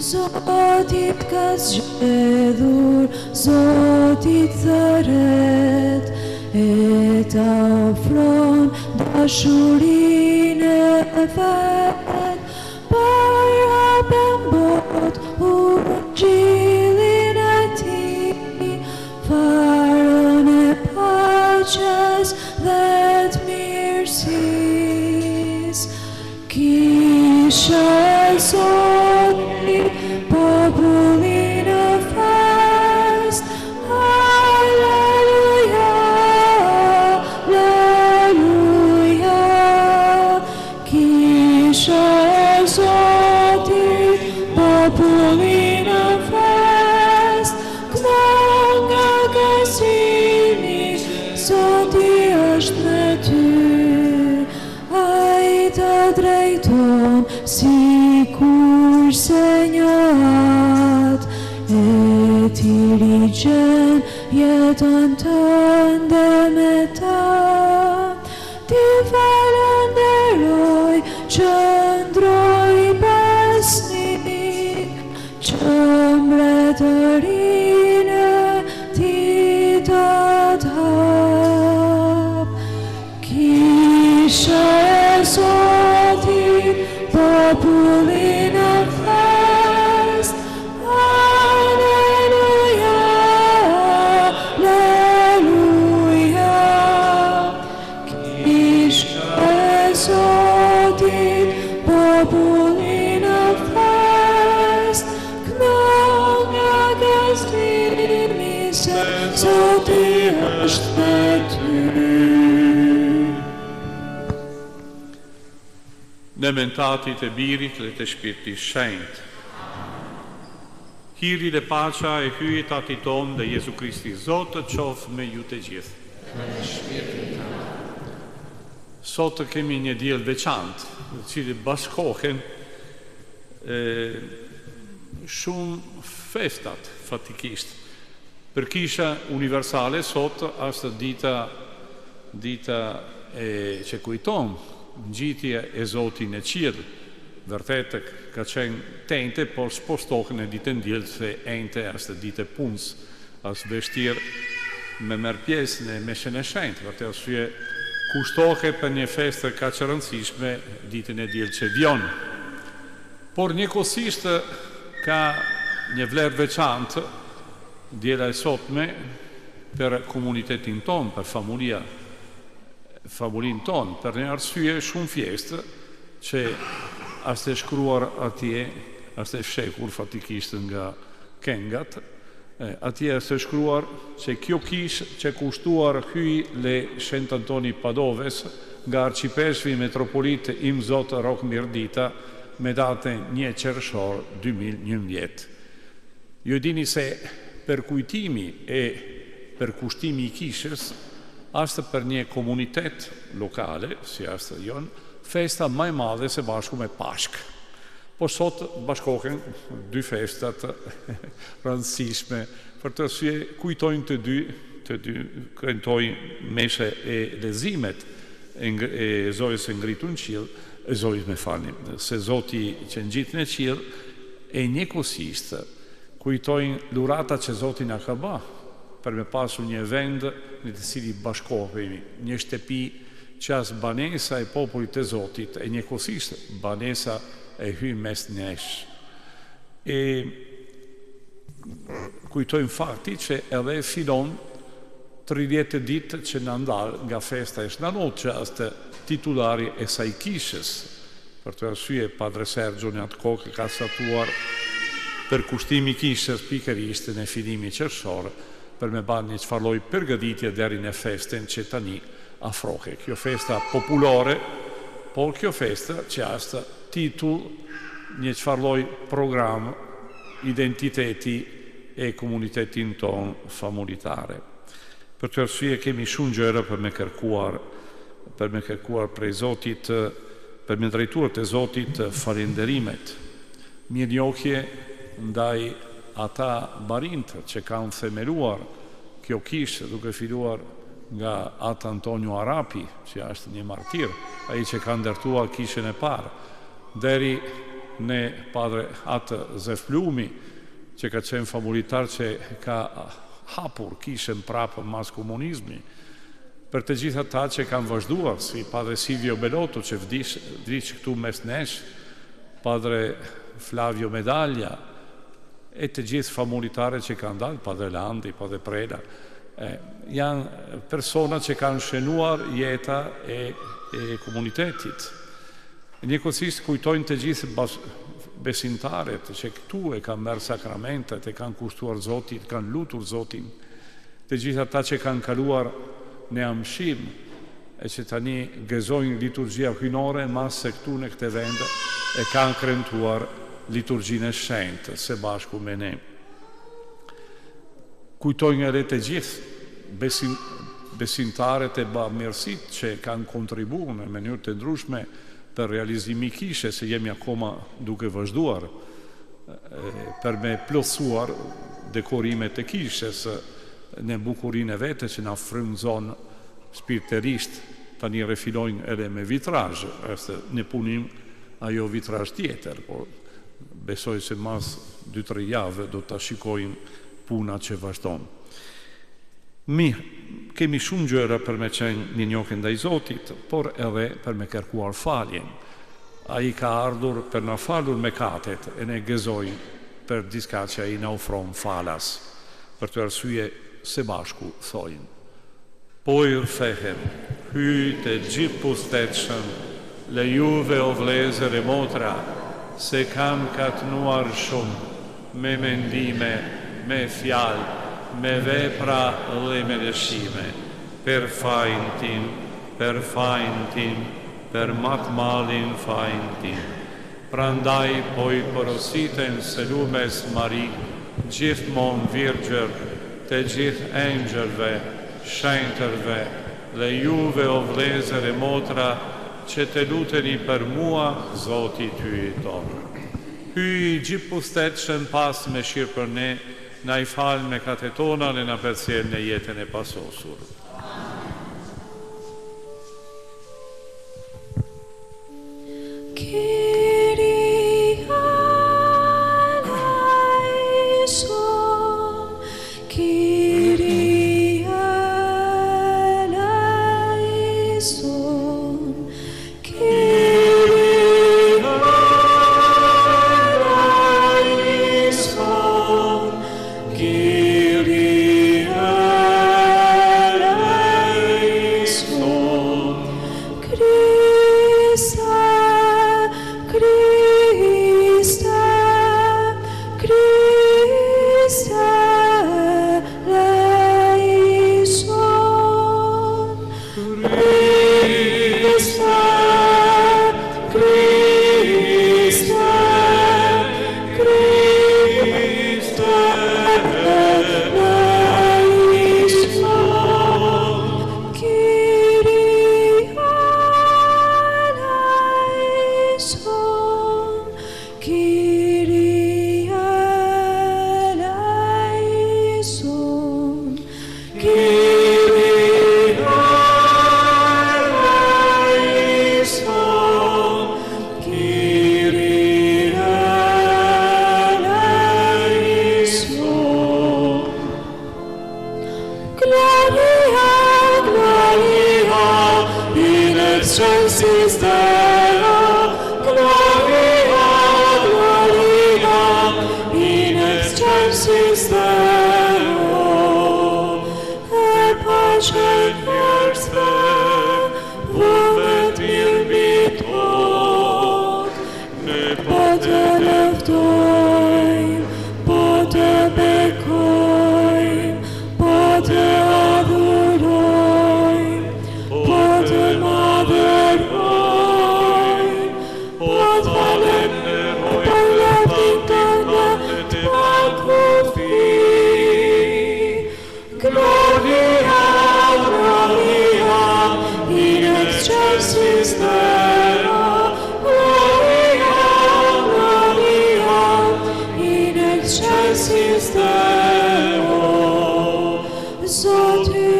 Zotit ka zgjedhur, Zotit thëret, e ta ofron dashurinë e vet, për hapën bot ungjillin e tij, farën e paqes dhe të mirësisë. Kisha e Zotit popullin e fest, Alleluja, Alleluja. Kisha e Zotit popullin e fest, kënga gëzimi, Zoti është me ty, ai të drejton sikur se një atë, e ti rigjen jetën tënde me ta. Ti falenderoj, qëndroj besnik, që mbretërinë ti të hap. Kisha e Zotit popullin e fest, Alleluja, Alleluja. Kisha e Zotit popullin e fest, kënga gëzimi, se Zoti është me ty. Në mentatit e Birit dhe të Shpirtit Shenjtë. Hiri dhe paqja e hyjit ati tonë dhe Jezu Kristi Zot të qofë me ju të gjithë. Sot të kemi një diell veçantë, në cili bashkohen shumë festat fatikisht. Për Kisha Universale sot është dita që kujton ngjitje e Zotit në qiell. Vërtet ka qenë tente, por s'postohen e ditën diell se ente është ditë punës, është vështirë me merr pjesë në meshën e shenjtë, vërtet arsye kushtohet për një festë kaq e rëndësishme ditën e diell që vjen. Por njëkohësisht ka një vlerë veçantë diela e sotme për komunitetin ton, për familjen ton, për një arsye shumë thjeshtë që është e shkruar atje, është e fshekur fatikisht nga kengat, atje është e shkruar që kjo kishë që kushtuar hyj le Shent Antoni Padoves nga arqipeshvi metropolit im Zotë Rok Mirdita me datën 1 qershor 2011. Ju dini se përkujtimi e përkushtimi I kishës është për një komunitet lokale, si është jonë, festa më e madhe se bashku me Pashk. Po sot bashkohen dy festat rëndësishme, për të arsye kujtojnë të dy kremtojnë meshe e lezimet e Zojës e ngritur në qiell, se Zoti që ngjit në qiell e njëkohësisht kujtojnë dhurata që Zoti na ka bë për me pasur një vend në të cili bashkohemi, një shtëpi që as banesa e popullit të Zotit, e njëkohësisht banesa e hyn mes nesh. E kujtojmë fakti që edhe filon 30 ditë që në ndalë nga festa e Shnanot, që është titulari e saj kishës. Për të arsye Padre Sergio në atë kohë ka statuar për kushtimi kishës pikërisht në fillimi qershor, për me bërë një çfarëlloj përgatitje deri në festën që tani afrohe. Kjo festa populore, por kjo festa që është titull një çfarëlloj program, identiteti e komunitetin ton familitare. Për të arsye kemi shumë gjëra për me kërkuar prej Zotit, për me drejtuar te Zotit falenderimet, mirënjohje ndaj ata barintë që kanë themeluar kjo kishë, duke filluar nga atë Antonio Arapi, që është një martir, ai që ka ndërtuar kishën e parë, deri në padre atë Zefplumi, që ka qenë familjitar që ka hapur kishën prapë mas komunizmi, për të gjitha ta që kanë vazhduar, si padre Silvio Bellotto që vdiq këtu mes nesh, padre Flavio Medaglia, e të gjithë familitare që kanë dalë, padre Landi, padre Prela, janë persona që kanë shënuar jeta e komunitetit. Njëkohësisht kujtojnë të gjithë besimtarët që këtu e kanë merë sakramentet, e kanë kushtuar Zotit, kanë lutur Zotin, të gjithë ata që kanë kaluar në amshim, e që tani gëzojnë liturgjia hyjnore, mas se këtu në këte vende e kanë kremtuar liturgjinë e shenjtë së bashku me ne. Kujtojnë edhe të gjithë besimtarët e bamirësit që kanë kontribuar në mënyrë të ndryshme për realizimi kishe, se jemi akoma duke vazhduar për me plotësuar dekorimet e kishes në bukurinë e vete që na frymëzon shpirtërisht. Tani refilojnë edhe me vitrazh, është në punim ajo vitrazh tjetër, por besoj se mas 2-3 javë do të shikojnë puna që vazhdon. Mirë, kemi shumë gjëra për me qenë mirënjohje ndaj Zotit, por edhe për me kërkuar faljen. Ai ka ardhur për na falur mëkatet e ne gëzojmë për diçka që ai na ofron falas. Për të arsye së bashku thojnë: Pojër fehem, hyjt e gjithë pustetshëm, lejuve o vlezër e motra, se kam katnuar shumë me mendime, me fjalë, me vepra dhe me dëshime, për fajin tim, për matë malin fajin tim. Prandaj poj porositen se lumes Mari, gjithmonë virgjër, të gjithë engjëlve, shenjtërve, dhe juve o vlezër e motra, që të luteni për mua, Zoti ty tonë. Hyj gjithë pustetshëm pas me shirë për ne, na i falë me kate tona dhe na përcjell në jetën e pasosur. excelsis Deo, gloria, gloria, in excelsis Deo. Zoti,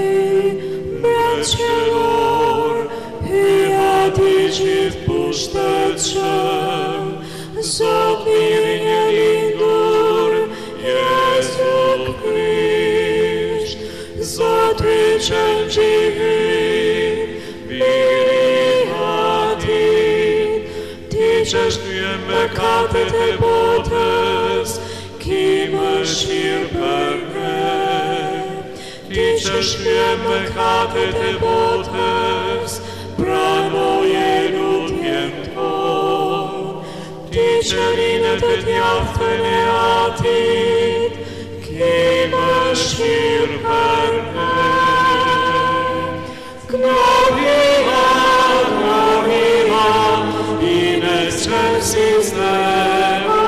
mbret qelor, hyja ti gjithë pushtetshëm, Zot mirin e lindur, Jezu Krisht, Zoti që ngjihim, biri atit, ti që shtyje mëkatet e botës, ki mëshirë për ne. Ti që shtyje mëkatet e botës, pranoje lutjen tonë. Ti që rinët e djathën e atit, ki mëshirë për ne. Gloria, gloria, in excelsis Deo,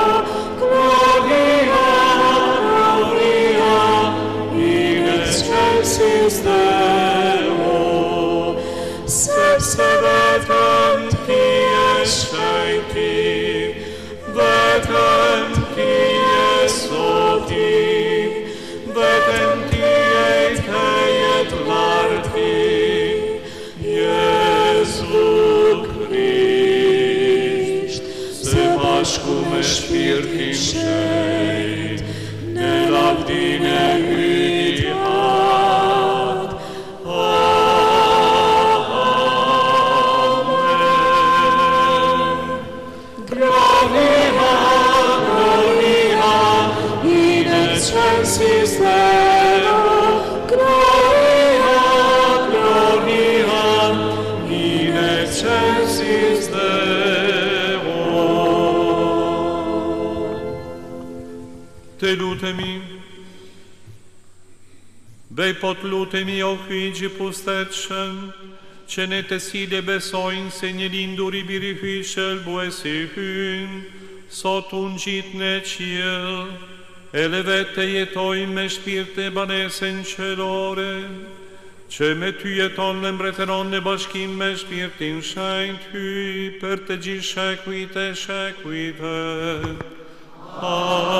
gloria, gloria, in excelsis Deo. Sepse vetëm ti je shëjti, vetëm ti je Zoti, vetëm ti je i tejet larti, Jezu Krisht, se bashku me shpirtin shenjt, në lavdin e hyjit atë. Amen. Gloria, gloria, in excelsis Deo, gloria, gloria, in excelsis Deo. Te lutemi, bej po të lutemi o hyj gjipustetshëm, që ne të sile besojnë se një lindur i biri hyj shëlbuesi hyn, sot unë gjitë në qiell, edhe vetë të jetojnë me shpirte banesen qelore, që me ty jeton dhe mbretëron në bashkim me shpirtin shenjt hyj për të gjithë shekujt e shekujve. Amen.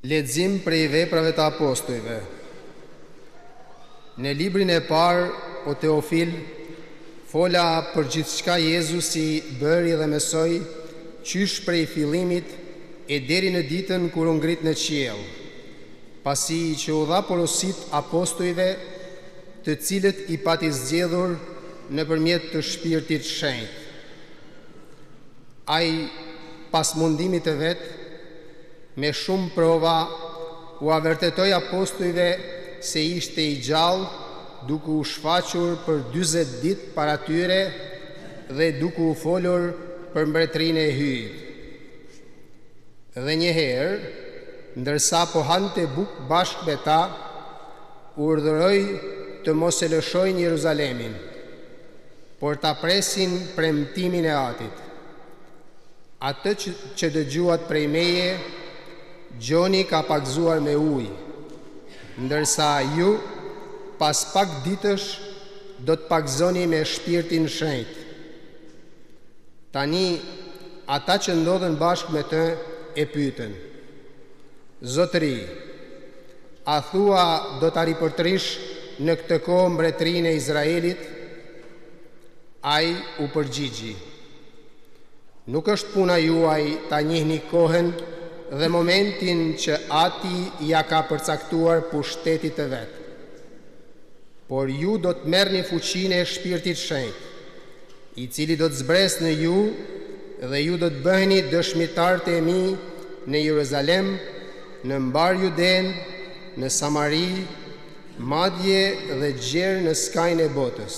Lexim prej veprave të apostujve. Në librin e parë, o Teofil, fola për gjithçka Jezusi bëri dhe mësoi, qysh prej fillimit e deri në ditën kur u ngrit në qiell, pasi që u dha porosit apostujve, të cilët i pati zgjedhur nëpërmjet të Shpirtit Shenjt. Ai, pas mundimit të vet, me shumë prova, u avërtetoi apostujve se ishte i gjallë, duke u shfaqur për 40 ditë para tyre dhe duke u folur për mbretërinë e hyjit. Dhe njëherë, ndërsa po hante bukë bashkë me ta, urdhëroi të mos e lëshojnë Jeruzalemin, por ta presin premtimin e Atit. Atë që dëgjuat prej meje, gjoni ka pakzuar me ujë, ndërsa ju, pas pak ditësh, do të pakzoni me Shpirtin Shenjt. Tani, ata që ndodhen bashkë me të e pyetën: Zotëri, a thua do ta ripërtrish në këtë kohë mbretërinë e Izraelit? Ai u përgjigji: Nuk është puna juaj ta njihni kohën dhe momentin që Ati ja ka përcaktuar pushtetit të vet. Por ju do të merrni fuqinë e Shpirtit Shenjt, i cili do të zbresë në ju dhe ju do të bëheni dëshmitarët e mi në Jeruzalem, në mbar Juden, në Samari, madje dhe gjerë në skajnë e botës.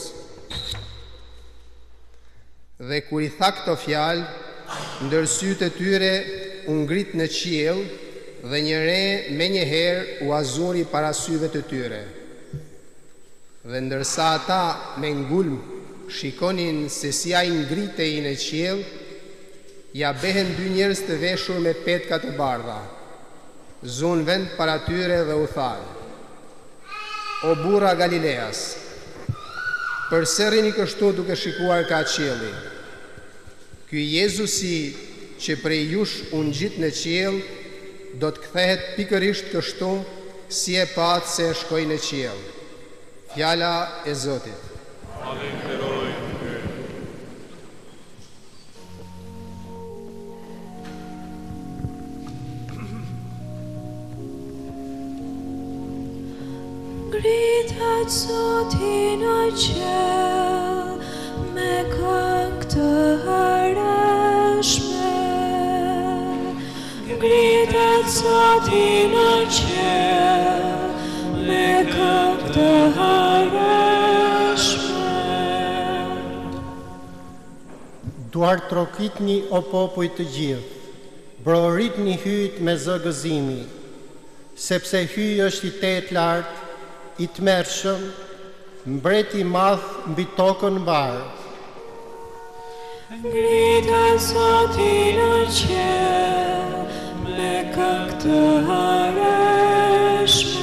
Dhe kur i tha këto fjalë, ndër sytë e tyre u ngrit në qiell dhe një re me njëherë u azuri para syve të tyre. Dhe ndërsa ata me ngulm shikonin se si ai ngritej në qiell, ja behen dy njerëz të veshur me petka të bardha. Zun vend para tyre dhe u tha: "O burra Galileas, përse rrini kështu duke shikuar ka qielli? Ky Jezusi që prej jush u ngjit në qiell, do të kthehet pikërisht kështu si e pat se shkoi në qiell." Fjala e Zotit. Ngritet Zoti në qiell me këngë të hershme. Ngritet Zoti në qiell me këngë të hershme. Duar trokitni o popuj të gjithë, broritni hyjt me zë gëzimi, sepse hyj është i tetë lartë, i tmerrshëm, mbreti i madh mbi tokën mbar. Ngritet Zoti në qiell me këngë të hershme.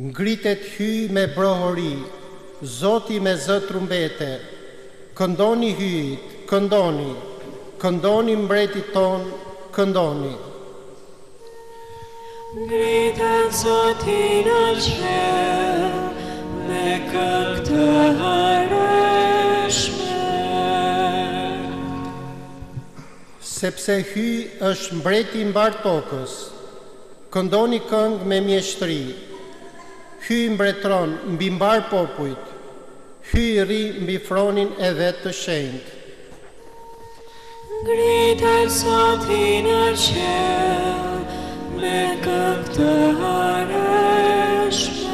Ngritet hyj me brohori, Zoti me zë trumbete. Këndoni hyjt, këndoni, këndoni mbretit ton, këndoni. Ngritet Zoti në qiell me këngë të hershme. Sepse hyj është mbreti i mbar tokës, këndoni këngë me mjeshtri. Hyj mbretron mbi mbar popujt, hyj ri mbi fronin e vet të shenjtë. Ngritet Zoti në qiell me këngë të hershme.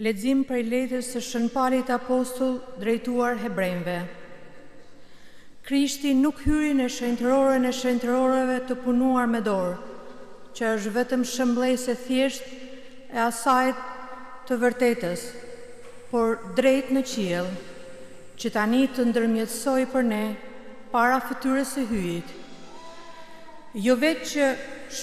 Lexim prej letrës së Shën Paulit Apostull drejtuar hebrejve. Krishti nuk hyri në shenjtëroren e shenjtëroreve të punuar me dorë, që është vetëm shëmbëlese thjesht e asaj të vërtetës, por drejt në qiell, që tani të ndërmjetësoj për ne para fytyrës së hyjit. Jo vetë që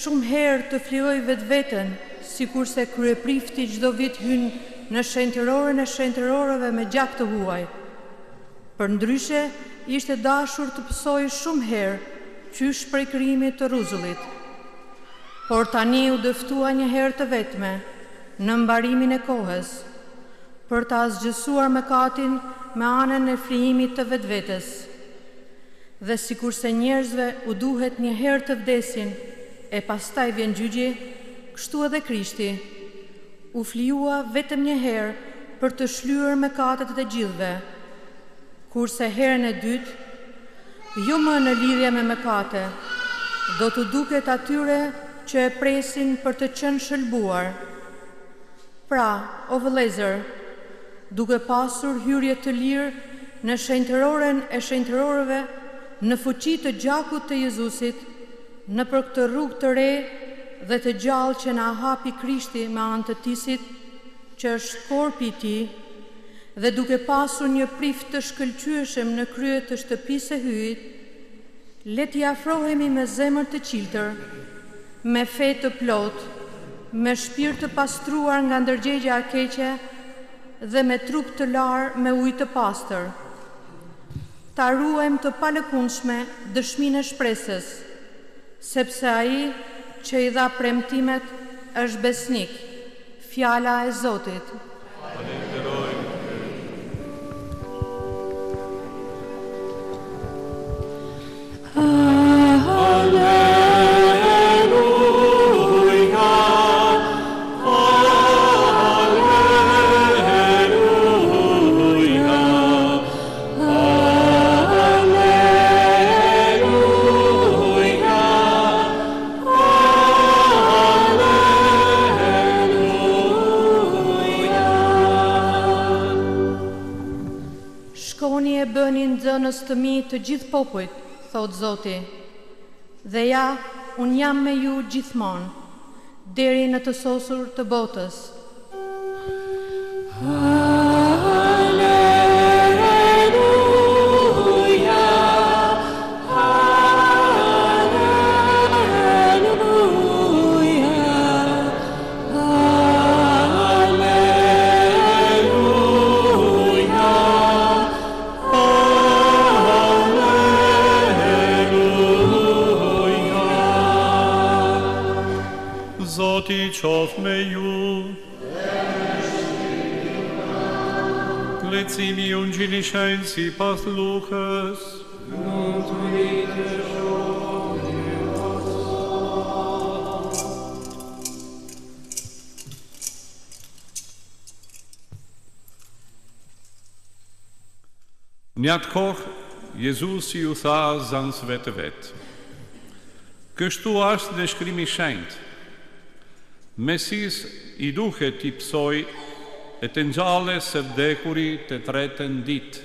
shumë herë të fliroj vetveten, sikurse kryeprifti çdo vit hyn në shenjtëroren e shenjtëroreve me gjak të huaj. Përndryshe, ishte dashur të pësoj shumë herë qysh prej krijimit të rruzullit. Por tani u dëftua një herë të vetme në mbarimin e kohës, për ta zgjësuar mëkatin me anën e frijimit të vetvetes. Dhe sikurse njerëzve u duhet një herë të vdesin e pastaj vjen gjyqi, kështu edhe Krishti u flijua vetëm një herë për të shlyer mëkatet e gjithëve, kurse herën e dytë, jo më në lidhje me mëkate, do të duket atyre që e presin për të qenë shëlbuar. Pra, o vëllezër, duke pasur hyrje të lirë në shenjtëroren e shenjtëroreve, në fuqi të gjakut të Jezusit, në për këtë rrugë të re dhe të gjallë që na hapi Krishti me anë të tisit, që është korpi i tij, dhe duke pasur një prift të shkëlqyeshëm në krye të shtëpisë së hyjit, le t'i afrohemi me zemër të qiltër, me fe të plotë, me shpirt të pastruar nga ndërgjegja e keqe dhe me trup të larë me ujë të pastër. Ta ruajmë të palëkundshme dëshminë e shpresës, sepse ai që i dha premtimet është besnik. Fjala e Zotit. Alleluia, alleluia. Shkoni e bëni nxënës të mi të gjithë popujt, thot Zoti, dhe ja, unë jam me ju gjithmonë, deri në të sosur të botës. Zoti qof me ju. Lecimi i Ungjillit shenjtë sipas Lukës. Në atë kohë, Jezusi ju tha zanësve të vetë: kështu është në Shkrimi i Shenjtë. Mesis i duhet t'i psoj e të ngjallë së vdekuri të tretën ditë.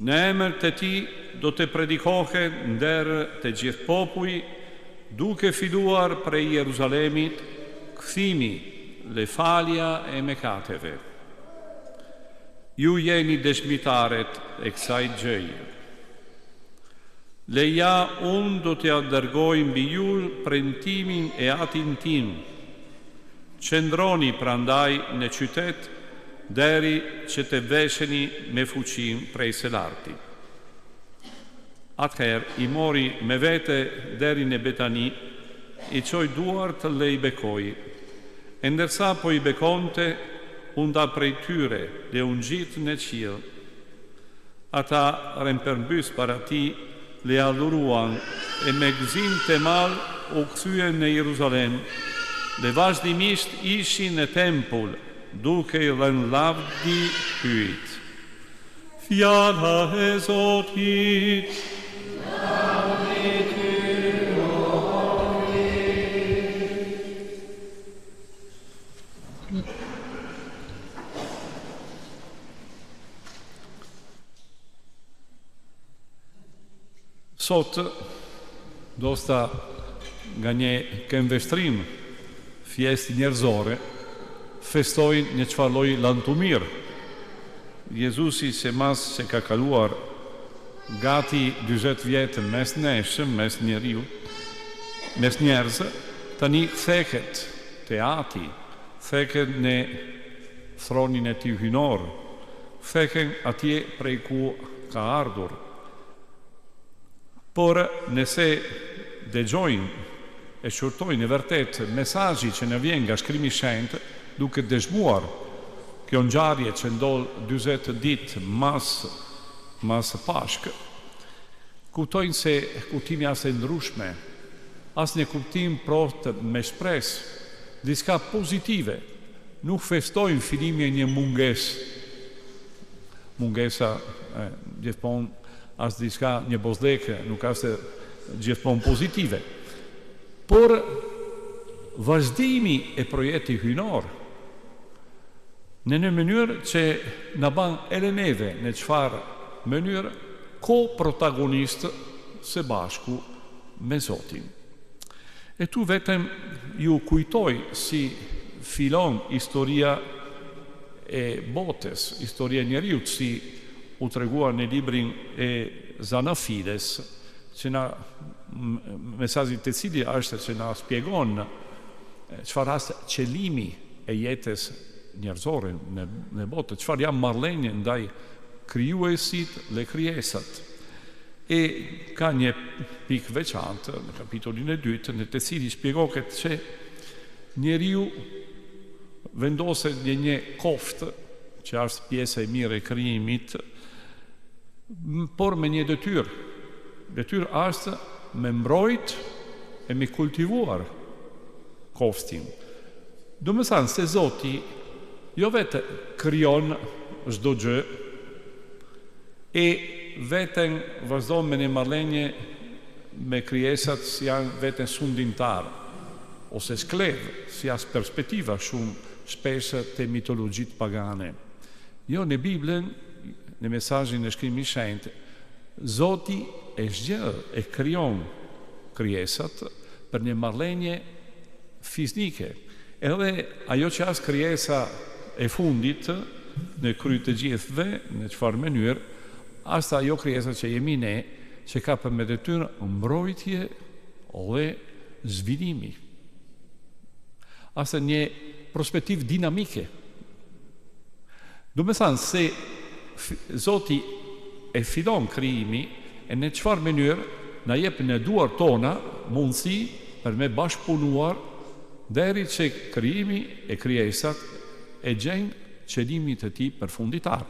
Në emër të tij do të predikohet ndër të gjithë popuj, duke filluar prej Jeruzalemit, kthimi dhe falja e mëkateve. Ju jeni dëshmitaret e kësaj gjëje. Leja, unë do t'ja dërgoj mbi ju premtimin e atin tim. Qëndroni prandaj në qytet, deri që të vesheni me fuqim prej së larti. Atëherë i mori me vete deri në Betani, i çoi duart dhe i bekoi. E ndërsa po i bekonte, u nda prej tyre dhe u ngjit në qiell. Ata rempërbys para tij, le adhuruan e me gëzim të madh u kthyen në Jeruzalem dhe vazhdimisht ishin në tempull, duke i dhënë lavdi pyet: Fjala e Zotit. Sot, dosta nga një këmbështrim fjestë njerëzore, festojnë një çfarë lloji lantumir. Jezusi se mas që ka kaluar gati 40 vjetë mes neshëm, mes njeriu, mes njerëzë, tani theket te ati, theket në thronin e tij hynor, theket atje prej ku ka ardhur. Por nëse dëgjojnë e shurtojnë e vërtet mesazhi që në vjen nga Shkrimi i Shenjtë, duke dëshmuar kjo ngjarje që ndodh 40 ditë mas Pashkë, kuptojnë se kuptimi as e ndryshme, as një kuptim prost me shpresë, diçka pozitive, nuk festojnë filimin e një mungesë. Mungesa gjithmonë as diçka një bozleke, nuk është gjithmonë pozitive. Por vazhdimi e projekti hynor në një mënyrë që na ban edhe neve në çfarë mënyrë ko protagonistë së bashku me Zotin. E tu vetëm ju kujtoj si filon historia e botës, historia e njeriut, si u treguar në librin e Zanafides, që na mesazhi të cili është që na shpjegon çfarë është qëllimi e jetës njerëzore në botë, çfarë janë marrëdhënie ndaj krijuesit dhe krijesat. E ka një pikë veçantë në kapitullin e 2, në të cili shpjegohet se njeriu vendoset në një koftë që është pjesë e mirë e krijimit, por me një detyrë. Detyrë është me mbrojt e me kultivuar koftin. Do më thanë se Zoti jo vetë krijon çdo gjë e vetën vazhdon me një marrëdhënie me krijesat si janë vetën sundimtar ose sklev, si as perspektiva shumë shpesh te mitologjit pagane. Jo, në Biblën në mesazhin e Shkrimit të Shenjtë, Zoti e zgjedh, e krijon krijesat për një marrëdhënie fizike. Edhe ajo që as krijesa e fundit në krye të gjithëve, në çfarë mënyrë, as ajo krijesa që jemi ne, që ka për me detyrë mbrojtje dhe zhvillimi. As një perspektivë dinamike. Do me thënë se Zoti e fillon krijimi e në çfarë mënyrë na jep në duar tona mundësi për me bashkëpunuar deri që krijimi e krijesat e gjejnë qëllimin e tij përfunditar,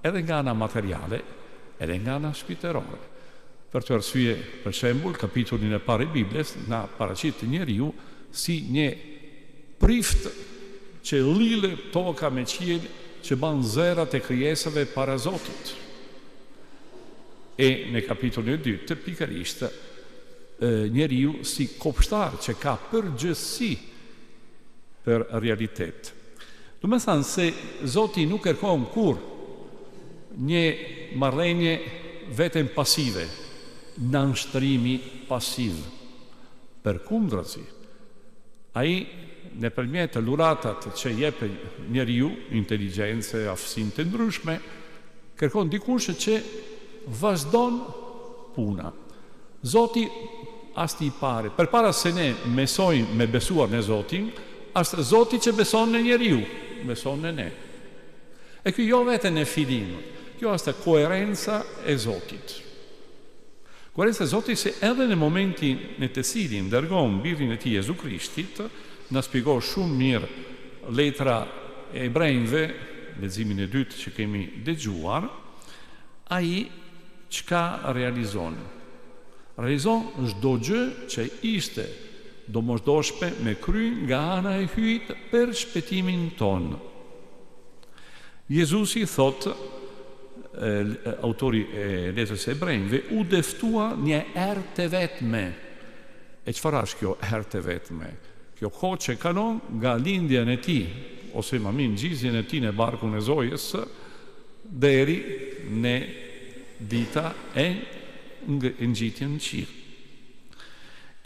edhe nga ana materiale, edhe nga ana shpirtërore. Për të arsye, për shembull, kapitullin e parë i Biblës na paraqit njeriu si një prift që lile toka me qiell, që ban zërat e krijesave para Zotit. E në kapitullin e dytë, pikërisht, njeriu si kopshtar që ka përgjegjësi për realitet. Do me thënë se Zoti nuk kërkon kur një marrëdhënie vetëm pasive, nënshtrimi pasiv. Përkundrazi, ai nëpërmjet luratat që jep njeriu, inteligjencë, aftësinë të ndryshme, kërkon dikush që vazhdon puna. Zoti asti i pare, përpara se ne mësojmë me besuar në Zotin, është Zoti që beson në njeriu, beson në ne. E kjo jo vetëm në fillim, kjo është koherenca e Zotit. Koherenca e Zotit se edhe në momentin në të cilin dërgon birin e tij Jezu Krishtit, na shpjegon shumë mirë letra e Hebrejve, leximin e dytë që kemi dëgjuar, ai çka realizon? Realizon çdo gjë që ishte domosdoshme me kry nga ana e hyjt për shpëtimin ton. Jezusi thot, autori e letrës së Hebrejve, u deftua një herë të vetme. E çfarë është kjo herë të vetme? Kjo kohë që kanon nga lindjen e tij, ose më mirë ngjizjen e tij në barkun e Zojës, deri në dita e ngjitjen në qiell.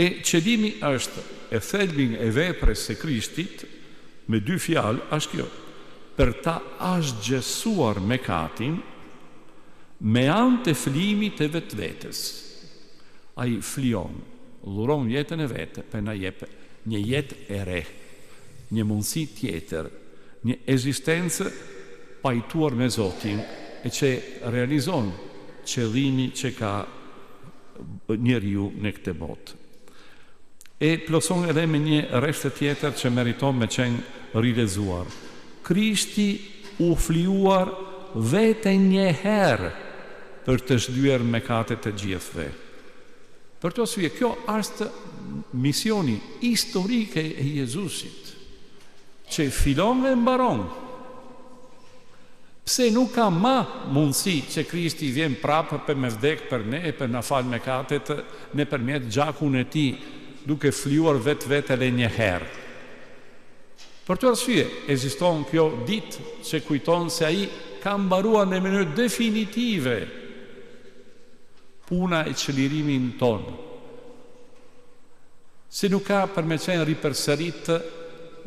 E qëllimi është e thelbin e veprës së Krishtit, me dy fjalë, është kjo: për ta asgjësuar mëkatin me anë të flimit të vetvetes. Ai flion, dhuron jetën e vet, për na jep një jetë e re, një mundësi tjetër, një ekzistencë pajtuar me Zotin, e që realizon qëllimi që ka njeriu në këtë botë. E plotson edhe me një rreshtë tjetër që meriton me qenë rilezuar. Krishti u fliuar vetëm një herë për të shdyer mëkatet e gjithëve. Për të arsye, kjo është misioni historike e Jezusit, që fillon dhe mbaron. Pse nuk ka ma mundësi që Krishti vjen prapë për me vdek për ne, për na fal mëkatet nëpërmjet gjakun e tij, duke fliuar vetë edhe një herë. Për të arsye, ekziston kjo ditë që kujton se ai ka mbaruar në mënyrë definitive puna e çlirimin ton. Se nuk ka për me qenë ripërsërit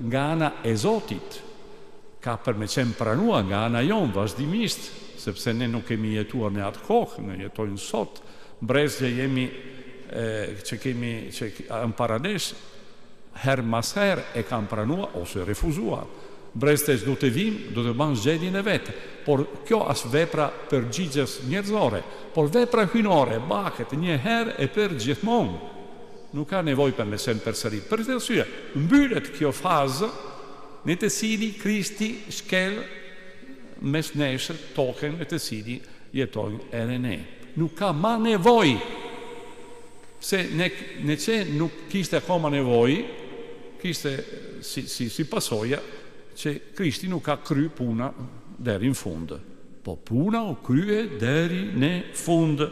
nga ana e Zotit, ka për me qenë pranua nga ana jonë vazhdimisht, sepse ne nuk kemi jetuar në atë kohë, ne jetojmë sot, brezgje jemi që kemi që në paranesh, herë mas herë e kam pranua ose refuzuar. Brezte që do të vim, do të banë zgjedhjen e vetë, por kjo as vepra përgjigjes njerëzore, por vepra hynore, baket një herë e për gjithmonë. Nuk ka nevojë për me qenë përsërit. Për këtë arsye, mbyllet kjo fazë në të cili Krishti shkel mes nesh tokën në të cili jetojnë edhe ne. Nuk ka ma nevojë, se në që nuk kishte akoma nevojë, kishte si pasoja që Krishti nuk ka kry puna deri në fund. Po puna u krye deri në fund,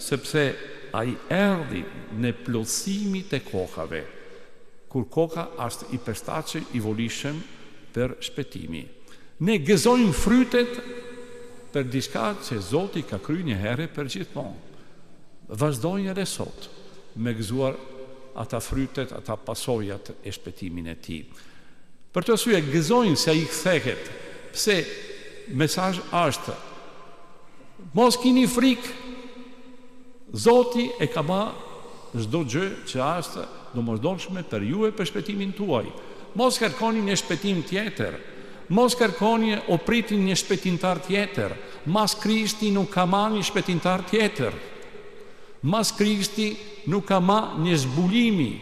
sepse ai erdhi në plotësimin e kokave, kur koka është i përshtatshëm, i volishëm për shpëtimi. Ne gëzojmë frytet për diçka që Zoti ka kryer një herë për gjithmonë. Vazhdojnë edhe sot me gëzuar ata frytet, ata pasojat e shpëtimin e tij. Për të arsye gëzojnë se ai kthehet. Pse mesazhi është: mos kini frikë. Zoti e ka bërë çdo gjë që është domosdoshme për ju e për shpëtimin tuaj. Mos kërkoni një shpëtim tjetër. Mos kërkoni o pritni një shpëtimtar tjetër. Mas Krishti nuk ka marrë një shpëtimtar tjetër. Mas Krishti nuk ka marrë një zbulimi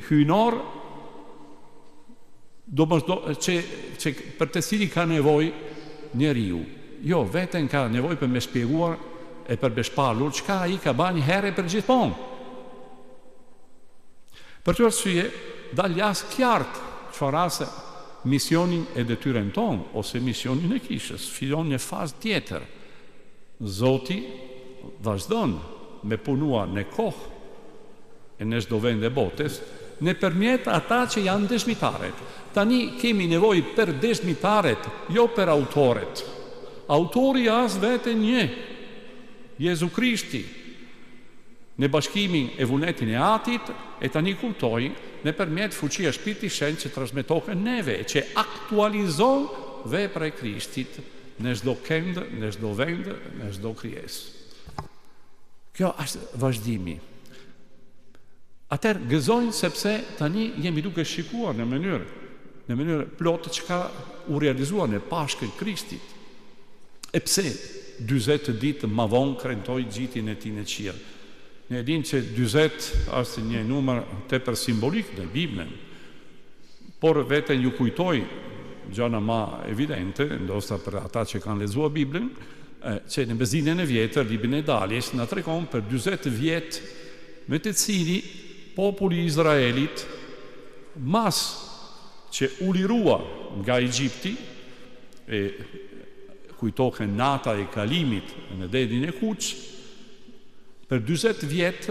hyjnor që për të cilin ka nevojë njeriu. Jo, veten ka nevojë për me shpjeguar e për beshpallur çka ai ka bërë një herë për gjithmonë. Për të arsye, dal jasht qartë çfarë ase misionin e detyrën tonë ose misionin e kishës, fillon një fazë tjetër. Zoti vazhdon me punua në kohë e në çdo vend e botës nëpërmjet ata që janë dëshmitaret. Tani kemi nevojë për dëshmitaret, jo për autoret. Autori as vetë një, Jezu Krishti, në bashkimin e vullnetin e Atit, e tani kuptoj nëpërmjet fuqia e Shpirtit Shenjtë që transmetohet neve, që aktualizon vepra e Krishtit në çdo kënd, në çdo vend, në çdo krijesë. Kjo është vazhdimi. Atëherë gëzojnë sepse tani jemi duke shikuar në mënyrë plotë çka u realizua në Pashkën Krishtit. E pse 40 ditë më vonë krentoi gjitjen e tij në qiell? Ne dimë që 40 është një numër tepër simbolik në Biblën, por vetëm ju kujtoj gjëna më evidente, ndoshta për ata që kanë lexuar Biblën, që në Bezinën e vjetër, librin e Daljes, na tregon për 40 vjet me të cili populli i Izraelit, mas që u lirua nga Egjipti, e kujtohen nata e kalimit në dedin e Kuq, për 40 vjet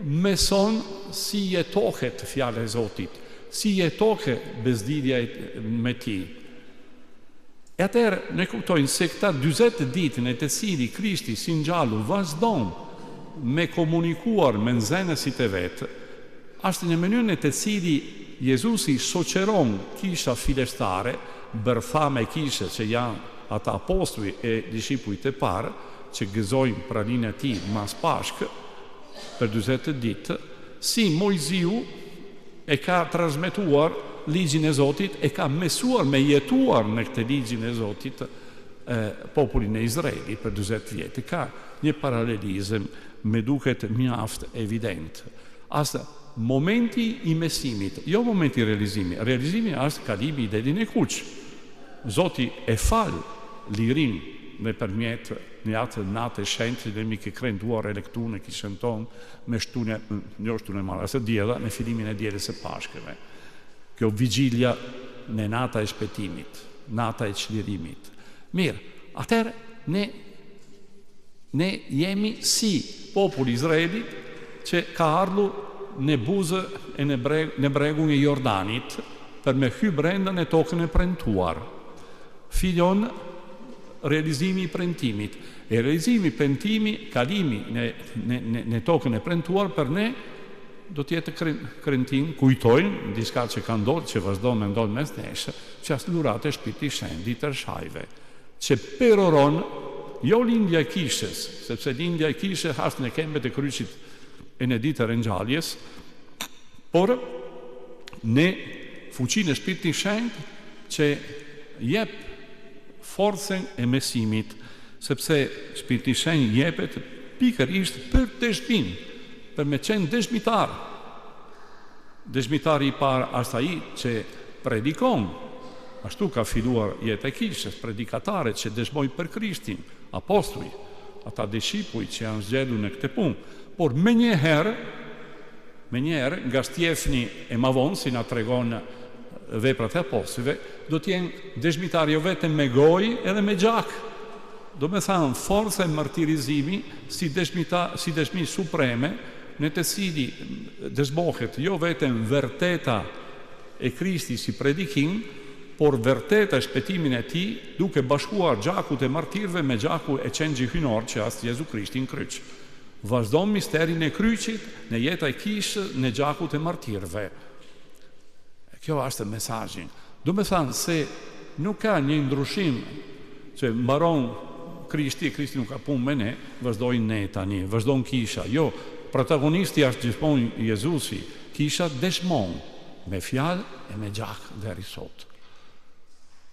mëson si jetohet fjala e Zotit, si jetohet bezdidja me tij. E atëherë ne kuptojmë se këta 40 ditë në të cili Krishti si ngjallu vazhdon me komunikuar me nxënësit e vet, është një mënyrë në të cili Jezusi shoqëron kisha filestare, bërthame kishe që janë ata apostuj e dishipujt e parë, që gëzojnë praninë e tij mas Pashkë për 40 ditë, si Mojziu e ka transmetuar ligjin e Zotit, e ka mësuar me jetuar në këtë ligjin e Zotit popullin e Izraelit për 40 vjet. Ka një paralelizëm me duket mjaft evident. Asta momenti i mesimit, jo momenti i realizimit. Realizimi është kalimi i dedin e Kuq. Zoti e fal lirin nëpërmjet një atë natë e shenjtë dhe mi ke krendtuar elektun e kishën tonë me shtun e marrë, asë djela në fillimin e dielës së Pashkëve. Kjo vigjilja në nata e shpëtimit, nata e çlirimit. Mirë, atëherë ne jemi si populli Izraelit që ka ardhur në buzë e në bregun e Jordanit për me hy brenda në tokën e premtuar. Fillon realizimi i premtimit. E realizimi i premtimit, kalimi në tokën e premtuar për ne do të jetë kremtim, kujtojnë diçka që ka ndodhur, që vazhdon me ndodh mes nesh, që as dhuratë e Shpirtit Shenjtë ditër shajve, që peroron jo lindja e kishës, sepse lindja e kishës është në këmbët e kryqit e në ditër e ngjalljes, por në fuqinë e Shpirtit Shenjtë që jep forcën e mesimit, sepse Shpirti Shenjtë jepet pikërisht për dëshmin, për me qenë dëshmitar. Dëshmitari i parë është ai që predikon, ashtu ka filluar jeta e kishës, predikatarët që dëshmojnë për Krishtin, apostuj, ata dishipuj që janë zgjedhur në këtë punë, por me njëherë, nga Stjefni e ma vonë, si na tregon veprat e apostujve, do t'jenë dëshmitar jo vetëm me gojë edhe me gjak. Do me thanë forca e martirizimi si dëshmi supreme, në të cili dëshmohet jo vetëm vërteta e Krishtit si predikim, por vërtet e shpëtimin e tij duke bashkuar gjakut e martirëve me gjaku e qenxhi hynor që as Jezu Krishti në kryq. Vazhdon misterin e kryqit në jeta e kishës në gjakut e martirëve. Kjo është mesazhi. Do me thënë se nuk ka një ndryshim që mbaron Krishti nuk ka punë me ne, vazhdojnë ne tani, vazhdon kisha. Jo, protagonisti është gjithmonë Jezusi, kisha dëshmon me fjalë e me gjak deri sot.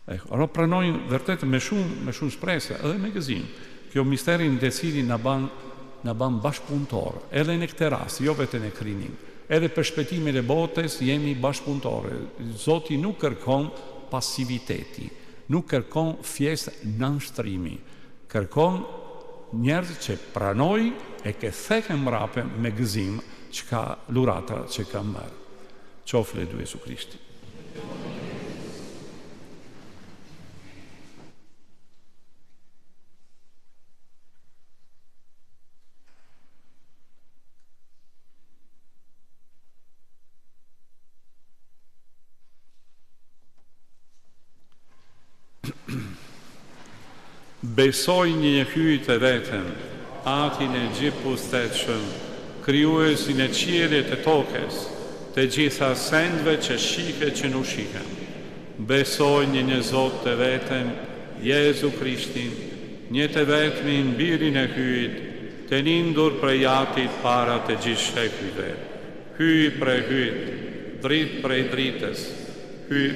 Ro pranojnë vërtet me shumë shpresë edhe me gëzim. Kjo misterin dhe cili na ban bashkëpunëtor, edhe në këtë rast, jo vetëm në krinim. Edhe për shpëtimin e botës jemi bashkëpunëtorë. Zoti nuk kërkon pasiviteti, nuk kërkon fjesë nënshtrimi, kërkon njerëz që pranoj e ke thekë mrape me gëzim që ka lurata që ka mërë. Qofle du Jezu Krishti. Besoj një hyjt e vetëm, atin e gjithë pustetshëm, krijuesin e qiellit e tokës, të gjitha sendve që shihe që nuk shihen. Besoj një Zot të vetëm, Jezu Krishtin, një të vetmin birin e hyjt, të lindur prej atit para të gjithë shekujve. Hyj prej hyjt, drit prej dritës, hyj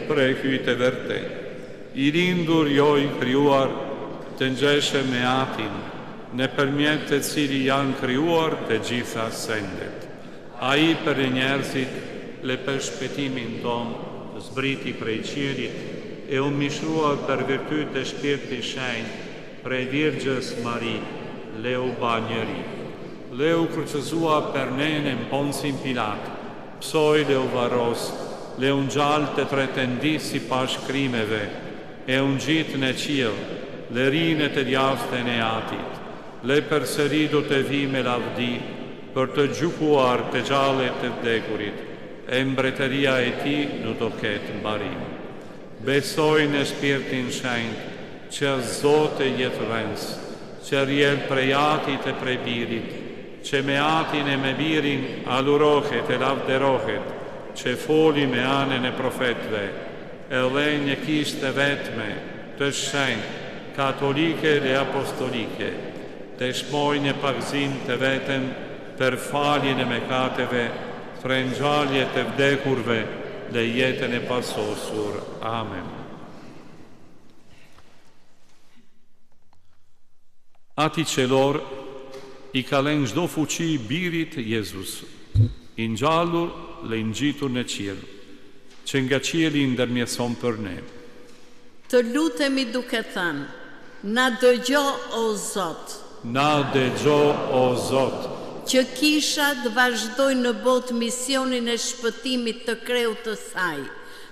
prej hyjt e vërtet. I lindur jo i krijuar të ngjeshëm me atin, në përmjet të cili janë krijuar të gjitha sendet. Ai për njerëzit, le për shpëtimin ton, zbriti prej qiellit e u mishrua për virtyt të Shpirtit Shenjtë prej Virgjës Mari, le u ba njeri. Le u krucëzua për ne në Poncin Pilat, psoj le u varros, le u ngjall të tretëndis si pas shkrimeve, e unë gjitë në qiell, le rinë të djastën e atit, le përsëridu të vi me lavdi, për të gjukuar të gjallet të vdekurit, e mbretëria e ti nuk do ketë mbarim. Besoj në Shpirtin Shenjtë, që Zotë jetërens, që rjel prej atit e prej birit, që me atin e me birin alurohet e lavderohet, që foli me anën e profetve, e dhe një kishtë vetme të shenjtë, katolike dhe apostolike, të shmoj një pagzim të vetëm për faljen e mëkateve, frengjalje të vdekurve dhe jetën e pasosur. Amen. Ati qelor i kalen çdo fuqi birit Jezus, i ngjallur dhe i ngjitur në qiell, që nga qielli ndërmjetëson për ne. Të lutemi duke thënë, na dëgjo o Zot. Na dëgjo o Zot. Që kishat vazhdojnë në botë misionin e shpëtimit të kreut të saj,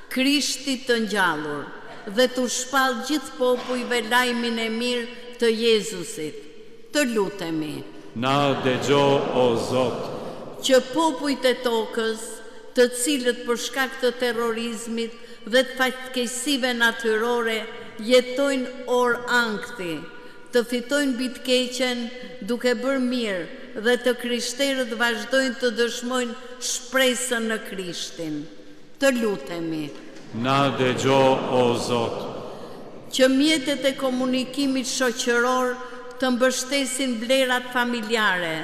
Krishtit të ngjallur, dhe të shpall gjithë popujve lajmin e mirë të Jezusit. Të lutemi. Na dëgjo o Zot. Që popujt e tokës, të cilët për shkak të terrorizmit dhe të fatkeqësive natyrore jetojnë orë ankthi, të fitojnë bitkeqen duke bërë mirë dhe të krishterët vazhdojnë të dëshmojnë shpresën në Krishtin. Të lutemi. Na dëgjo o Zot. Që mjetet e komunikimit shoqëror të mbështesin vlerat familjare,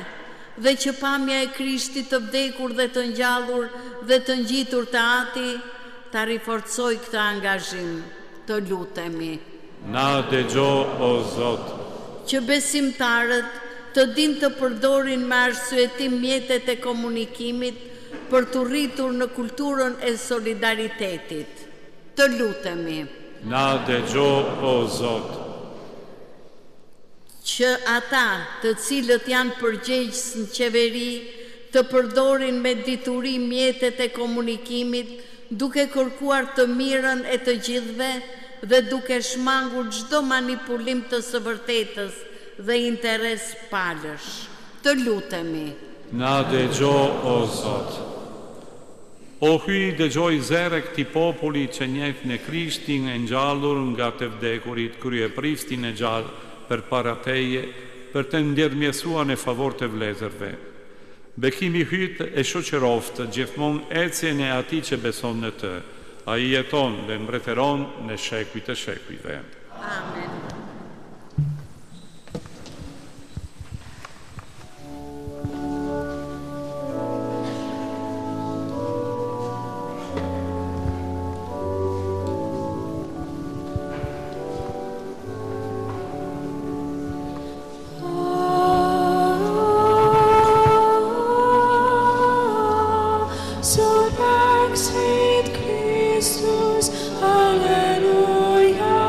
dhe që pamja e Krishtit të vdekur dhe të ngjallur dhe të ngjitur të ati, ta riforcoj këtë angazhim. Të lutemi. Na dëgjo o Zot. Që besimtarët të dinë të përdorin me arsyetim mjetet e komunikimit për të rritur në kulturën e solidaritetit. Të lutemi. Na dëgjo o Zot. Që ata të cilët janë përgjegjës në qeveri të përdorin me dituri mjetet e komunikimit duke kërkuar të mirën e të gjithve dhe duke shmangur çdo manipulim të së vërtetës dhe interes palësh. Të lutemi. Na dëgjo o Zot. O hyj dëgjoj zere këti populli që njeh në Krishtin e ngjallur nga të vdekurit, kryepristin e gjallë për para teje, për të ndjermjesuar në favor të vlezërve. Bekimi hyt e shoqëroftë gjithmonë ecjen e atij që beson në të. Ai jeton dhe mbretëron në shekujt e shekujve. Amen. Surrexit Christus, Alleluia.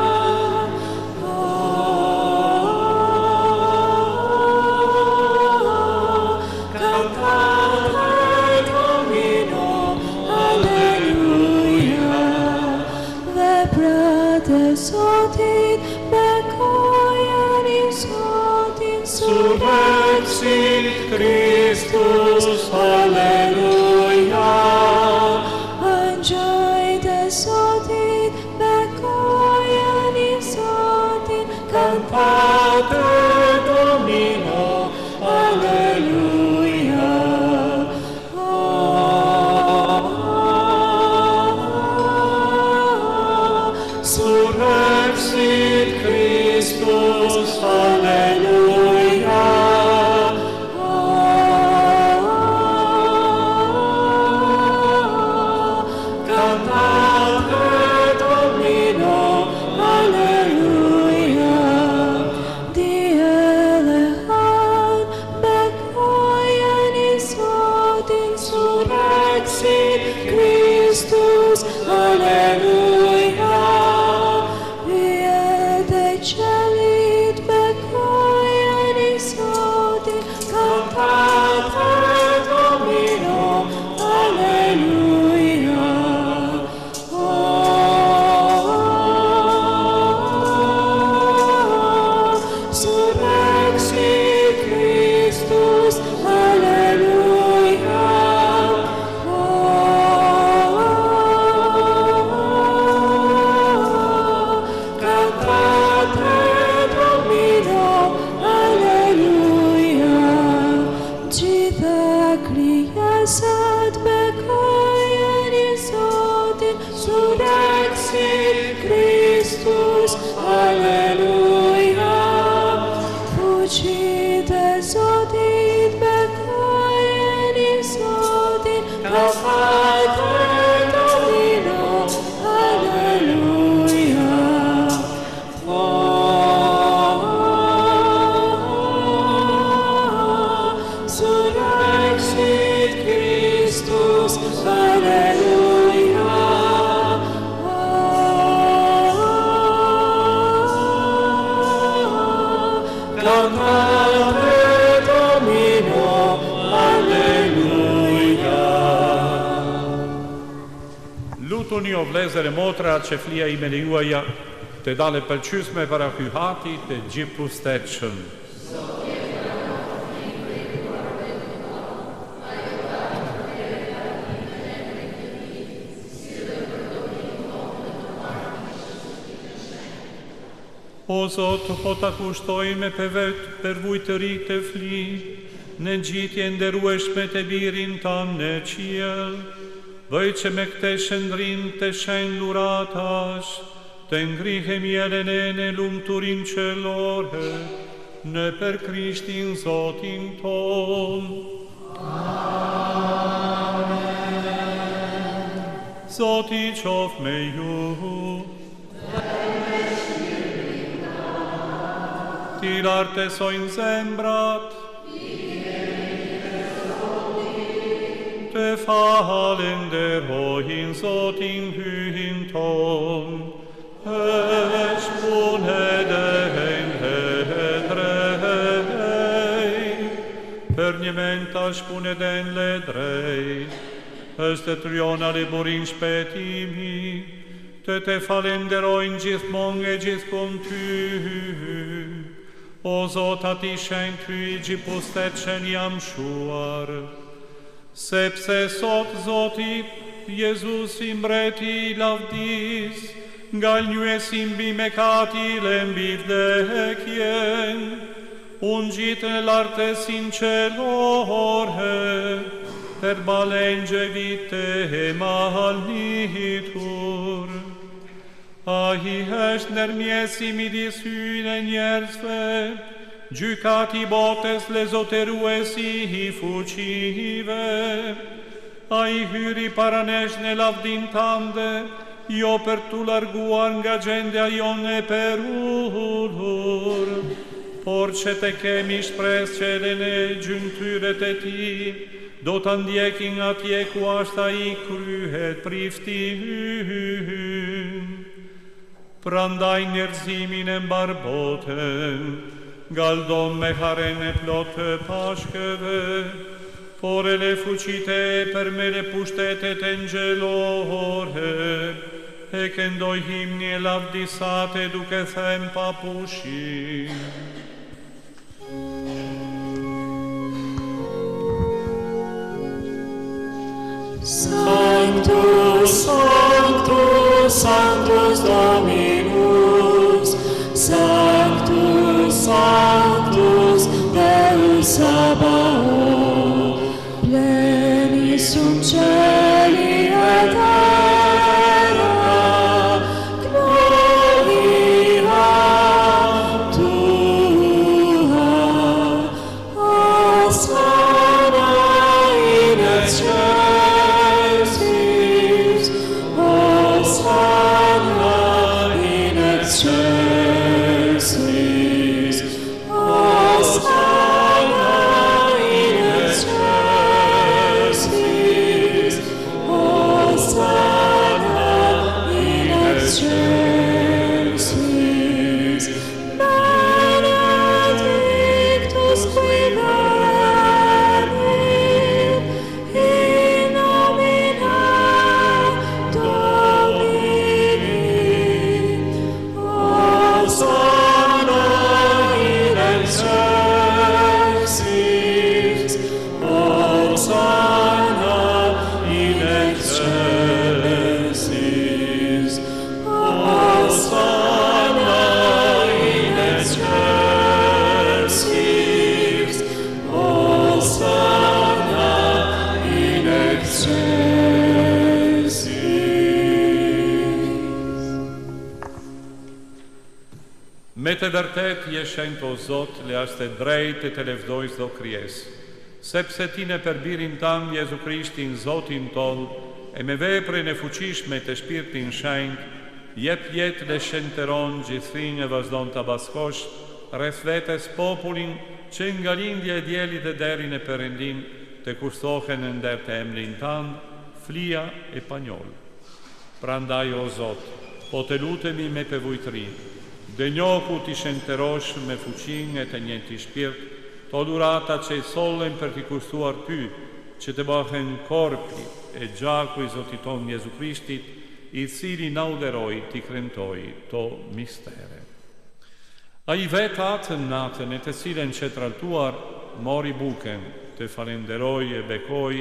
Cantate Domino, Alleluia. Veprate sotit, becoian in sotin, surrexit Christus, Alleluia. Angioide sotit, becoian in sotin, cantate Domino, Alleluia. Surrexit Christus, Alleluia. Cantate Domino, Alleluia. Die elehan, becoian in sotin, surrexit Christus, Alleluia. Viede celit, becoian in sotin, cantate Domino, Alleluia. Surrexit Christus, Alleluia. Cantate Domino, Alleluia. Gjitha krijesat becoian in sotin, surrexit Christus, Alleluia. Fuqit e Zotit becoian in sotin, cantate Domino, Alleluia. Surrexit Christus, Alleluia. Cantate Domino, Alleluia. Lutuni o vlezër e motra që flia ime në juaja të dale pëlqysme para ky hati të gjithë pustetshëm. O Zot, po ta kushtojme për vetë për vujtëri të fli, në gjitje nderueshme të birin tanë në qiell, bëj që me këte shëndrim të shenjuratash, të ngrihem jelen e në lumturin qëllore, në për Krishtin Zotin ton. Zoti qof me ju. Ti lartësojnë zemrat, të falenderojnë Zotin hyjin ton, shpune dhejnë ledrej, për një mend ta shpune dhejnë ledrej, është të trjona liburin shpetimi, të falenderojnë gjithmonë e gjithkon ty. O Zot, ati shenjë ty i gjipustet që jam shuar, sepse sot Zoti Jezus i mbreti i lavdis, nga lënjuesi mbi mëkatile mbi vdekjen, unë gjitë në lartësin qelore, per balengje vite e malnitur. A i është nërmjesi midis hyjnë e njerëzve, gjykati botës lezoteruesi i fuqive. A i hyri paranesh në lavdin tande, jo për tu larguar nga gjendja jonë e perullur, por që te kemi shpres qelen e gjymtyret e ti, do të ndjekin atje ku ashta i kryhet prifti hyn. Prandaj njerëzimin e mbar botën, galdon me haren e plot të pashkëve, por e le fuqite për me le pushtetet e ngjelore, e këndoj himni e lavdisate duke them pa pushim. Sanctus, Sanctus, Sanctus Dominus, Sanctus, Sanctus, Deus Sabaoth, pleni sunt cieli et terra, gloria tua, Hosanna in excelsis, Hosanna in excelsis, Hosanna in excelsis, Hosanna in excelsis, benedictus qui venit in nomine Domini, Hosanna in excelsis, Hosanna in excelsis, Hosanna in excelsis, Hosanna in excelsis. Me të vërtet je shenjtë o Zot, le as të drejt e të levdoj çdo krijesë, sepse ti në përbirin tam Jezu Krishtin Zotin ton, e me veprën e fuqishme të shpirtin shenjtë, jep jetë dhe shenjtëron gjithërin e vazhdon të baskosh, rreth vetes popullin që nga lindja e djelit dhe deri në Perëndim të kushtohen në nder të emrin tan, flia e panjol. Prandaj o Zot, po të lutemi me përvojtëri, dhe njohu t'i shenjtërosh me fuqinë e të njëjti shpirt, to durata që i sollen për t'i kushtuar ty, që të bëhen korpi e gjaku i Zotit ton Jezu Krishtit, i cili na uderoi t'i kremtoi to mistere. A i vetë atën natën e të cilën që traltuar, mori buken, të falenderoi e bekoi,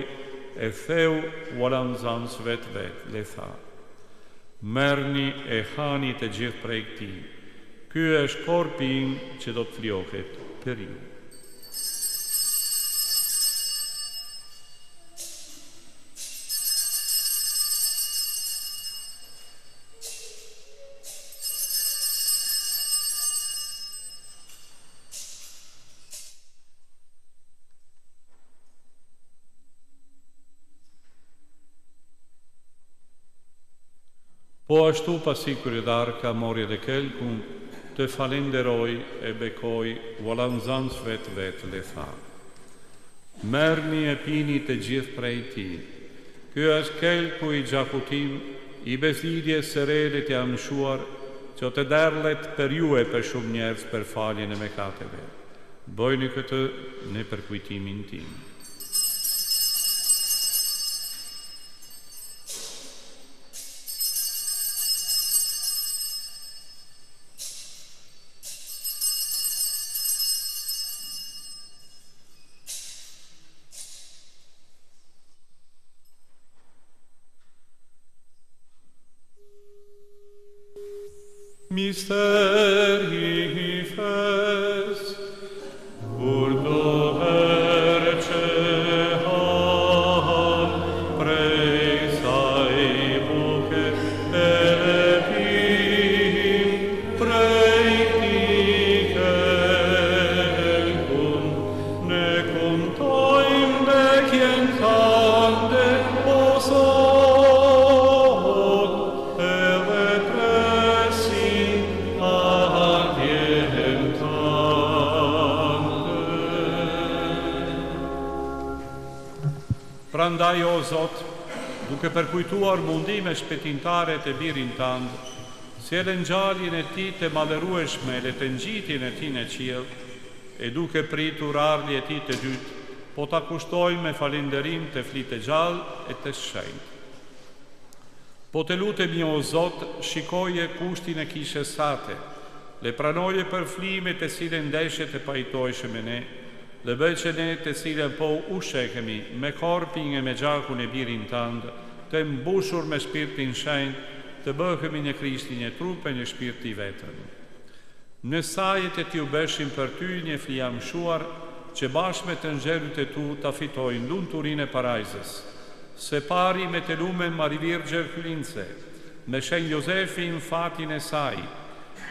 e theu u alanzans vetë, le tha: merrni e hani të gjithë prej këtij. Ky është korpi im që do të fljohet për ju. Po ashtu pasi kryedarka mori edhe kelkun, të falenderoi e bekoi, u alanzans vetë, le tha: merrni e pini të gjithë prej tij. Ky është kelku i gjakut tim, i bezdidjes së re të amshuar, që të derlet për ju e për shumë njerëz për faljen e mëkateve. Bëjni këtë në përkujtimin tim. Misteri fes, urdo vercehan, prej saj buke elepim, prej tikelkun, ne contoim vecchien tande osot, ele presin ardiem tande. Prandaj o Zot, duke përkujtuar mundime shpetintare të birin tand, sjellë ngjaljen e tij të madhërueshme dhe të ngjitjen e tij në qiell, e duke pritur ardhjen e tij të dytë, po ta kushtojmë me falënderim të flitë gjallë e të shenjtë. Po të lutemi o Zot, shikoje kushtin e kishes sate, le pranoje përflimet e cilën ndeshjet e pajtojshme me ne, dhe bëj që ne të cilën po ushekemi me korpin e me gjakun e birin tënd, të mbushur me shpirtin shenjtë, të bëhemi në Krishtin e trupe një shpirti vetëm. Në sajet e t'ju bëshim për ty një flijamshuar, që bashkë me të nxjerrët e tu ta fitojnë lumturinë e parajzës, se pari me të lumen Marivirgje Herkulince, me shenj Jozefin fatin e saj,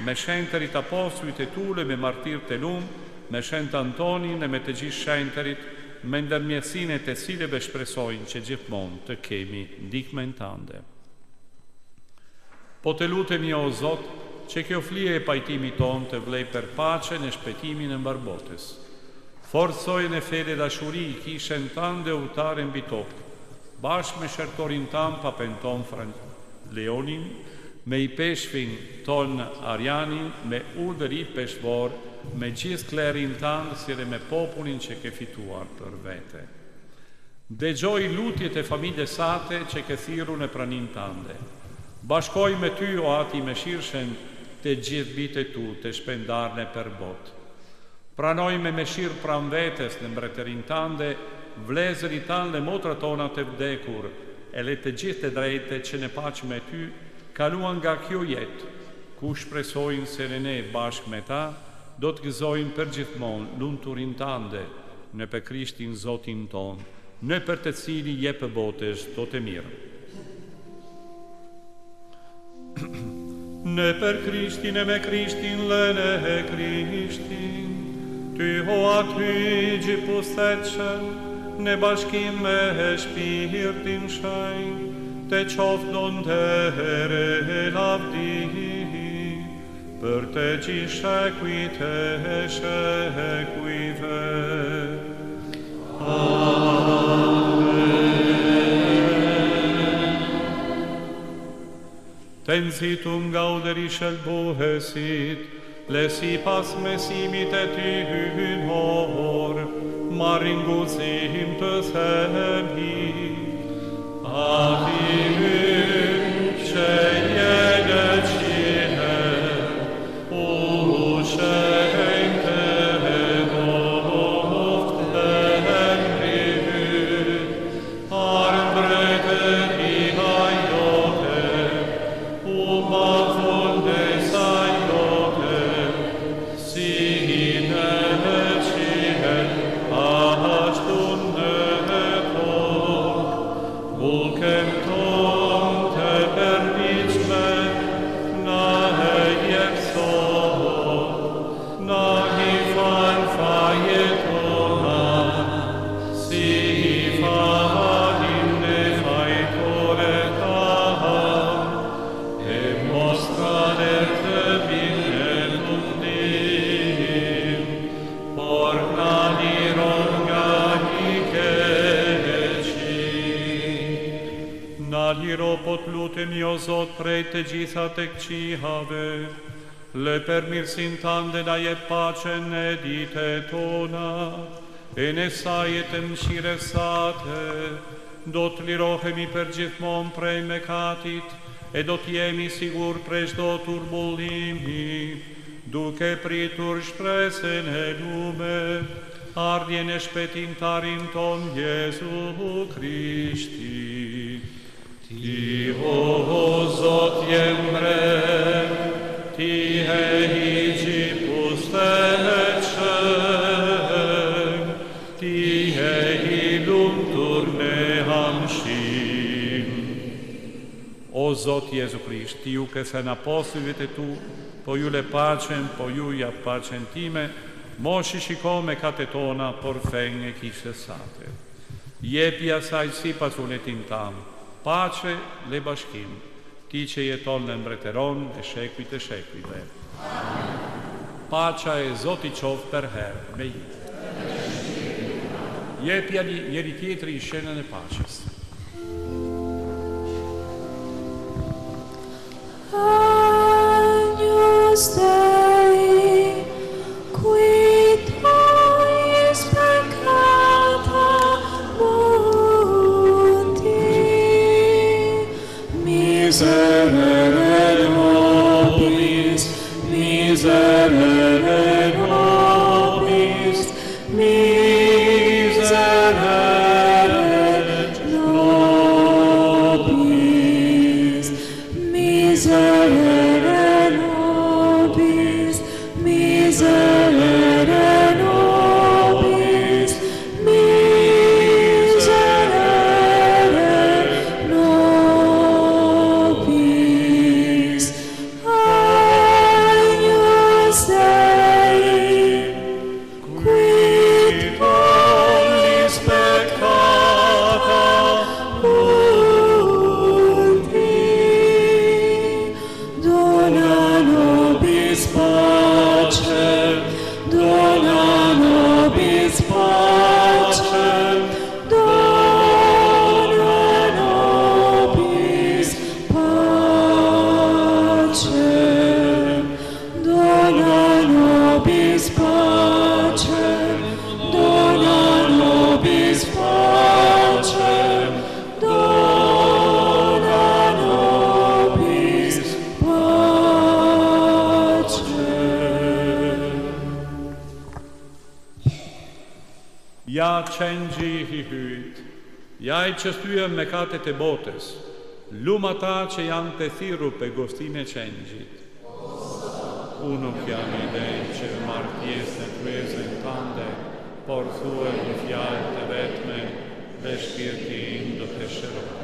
me shenjtërit apostujt e tule me martir të lumë, me shenjt Antonin e me të gjithë shenjtërit, me ndërmjetësinë e të cilëve shpresojnë që gjithmonë të kemi ndihmën tënde. Po të lutemi o Zot, që kjo flije e pajtimit tonë të vlej për pace në shpetimin e mbarbotës. Forcojnë e fede dashuri i kishen tënde utare mbi tokë, bashkë me shërtorin tanë papen ton Leonin, me i peshvin ton Arjanin, me urdhërit peshvor, me gjithë klerin tanë, si dhe me popullin që ke fituar për vete. Dëgjoj lutjet e familjes sate që ke thirrur në pranin tënde. Bashkoj me ty, o ati me shirshen, të gjithë bitet tu të shpendarne për botë. Pranoj me shirë pran vetes në mbretërin tënde, vlezërit tanë dhe motrat tona të vdekur, e le të gjithë të drejte që në paqë me ty, kaluan nga kjo jetë, ku shpresojnë se ne bashkë me ta, do të gëzojnë për gjithmonë lumturin tënde, në për Krishtin Zotin ton, në për të cili jepë botës do të mirë. Në për Krishtin e me Krishtin lëne e Krishtin, ty ho aty gjipustetëshën, në bashkim me shpirtin shenjë, të qoftë don të here lavdi, për të gjithë shekujt e shekujve. Të nëzitu nga udhëri shëllbuhesit, le si pas mesimit e ty hynor, marrin guzim të themi. Ati që jene qine, u shenjte doft e mri, armbrete i hajote, u bafun dhe sajote, si në qinen, ashtun në tokë, bulken ton të përmiqme, na e jepsot, na i fajetona, si i falin në fajtore ta, e mostrane të bine tundim, por na liron nga i keqi. Na liro po të lutemi o Zot prej të gjitha të këqijave, le për mirësin tënde na jep paqen e dite tona, e në sajet e mëshire sate, do të lirohemi për gjithmon prej mekatit, e do t'jemi sigur prej çdo turbullimi, duke pritur shpresën e lume, ardhjen e shpetimtarin ton Jezu Krishti. Ti o Zot je mre, ti O Zot Jezu Krisht, ti ju ke thënë apostujve të tu, po ju le paqen, po ju ja paqen time, mos i shiko me katet tona, por fen e kishe sate. Jepi asaj sipas vullnetin tam, pace le bashkim, ti që jeton në mbretëron e shekujt e shekujve. Paça e Zotit qoftë për herë me ju. Jepi njëri tjetri shenën e paqes. Agnus Dei, qui tollis peccata mundi, Miserere nobis, miserere nobis, miserere nobis, miserere nobis, miserere nobis, miserere nobis. Agnus Dei, qui tollis peccata mundi, dona nobis pacem, dona nobis pacem, dona nobis pacem, dona nobis pacem, dona nobis pacem, dona nobis pacem. Ja qengji i hyjt, ja i që thyën me katet e botës, lum ata që janë të thirru pe gostin e qengjit. Unë nuk jam i dej që marrë pjesë në kryesën tande, por thue në fjalë të vetme dhe shpirti im do të shërohet.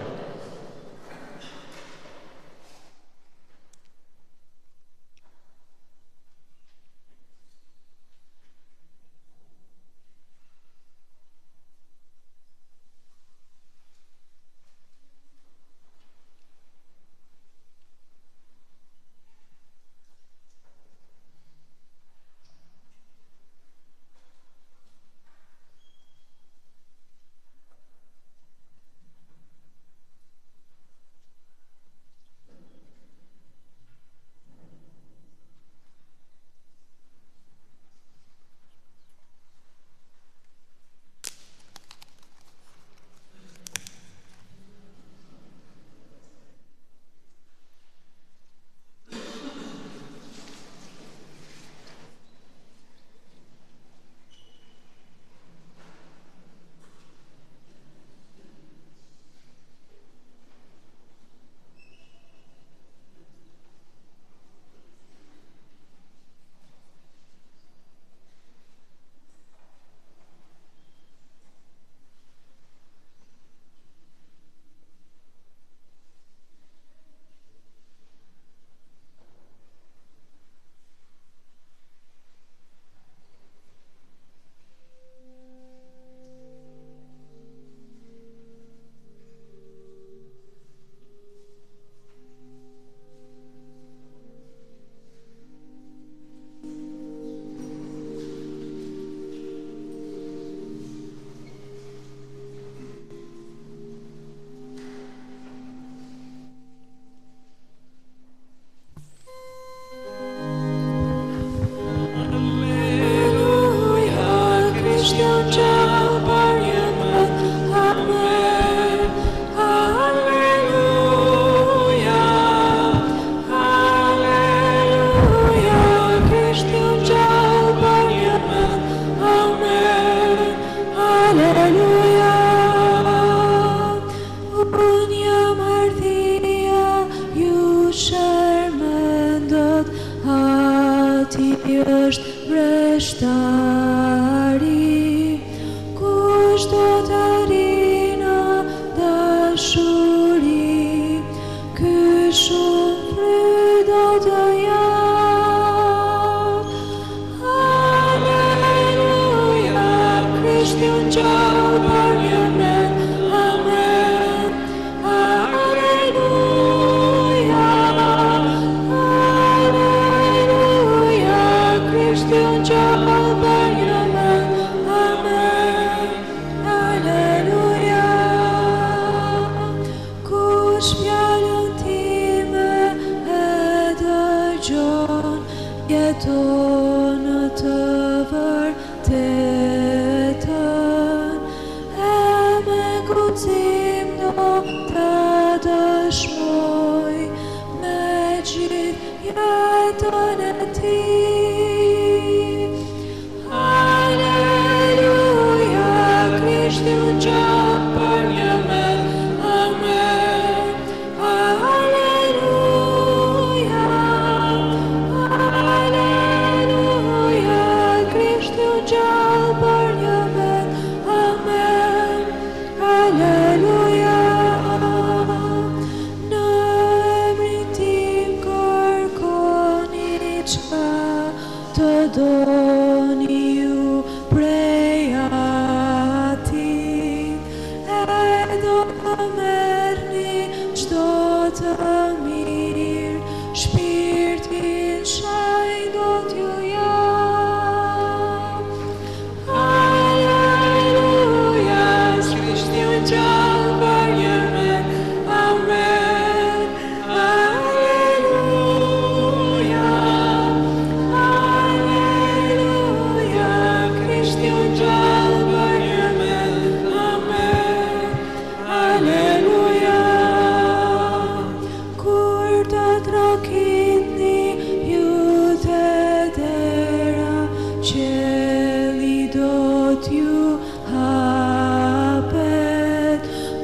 Shërmendot, vreshtari, kush do të rinë dashuri, ky shumë fry do të jap. Aleluja, Krishti unë gjallë për një men, amen. Aleluja, aleluja, Krishti unë gjallë për një men, amen. Aleluja, kush fjallën time e dëgjon, jeton të vërtetën, e me guxim do të dëshmoj me gjithë jetën e tij. Aleluja, Krishti unë gjallë për një men, amen. Aleluja, aleluja, Krishti unë gjallë për një men, amen. Aleluja, në emrin tim kërkoni çka të doni ju prej Atit, e do të merrni çdo të mirë, shpirtin shenjtë do t'ju jap. Aleluja, Krishti unë gjallë për një men, amen. Aleluja, aleluja, Krishti unë gjallë për një men, amen. Aleluja, kur të trokitni ju të dera, qeli do t'ju hapet,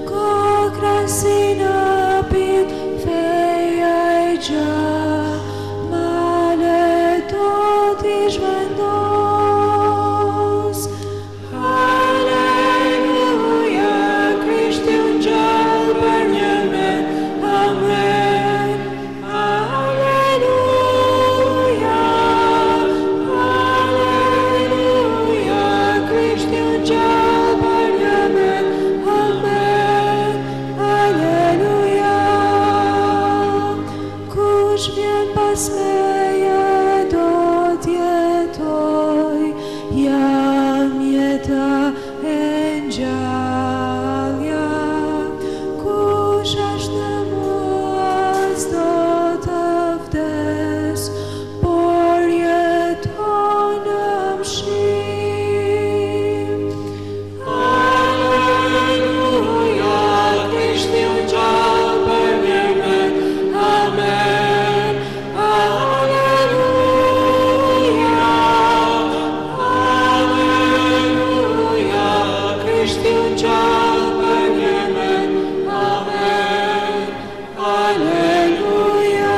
kokra si në pit, feja e gjatë, malet do t'i zhvendos. Aleluja, Krishti unë gjallë për një men, amen. Aleluja, aleluja, Krishti unë gjallë për një men, amen. Aleluja, kush vjen pas meje do t'jetoj, jam jeta e ngjallja. Kush është në mua s'do të vdes, por jeton në mshim. Aleluja, Krishti unë gjallë për një men, amen. Aleluja, aleluja, Krishti unë gjallë për një men, amen. Aleluja.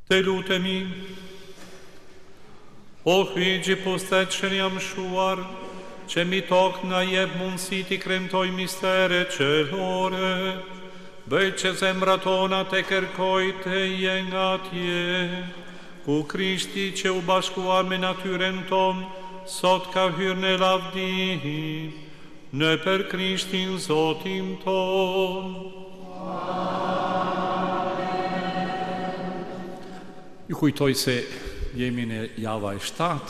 Te lutemi, o Hyj i pustet që jam shuar, që mi tokë na jep mundësi t'i kremtoj mistere qelore, bëj që zemra tona te kërkoj të jen atje, ku Krishti që u bashkuar me natyren ton, sot ka hyrë në lavdi, në për Krishtin Zotin ton. Ju kujtoj se jemi në java e 7,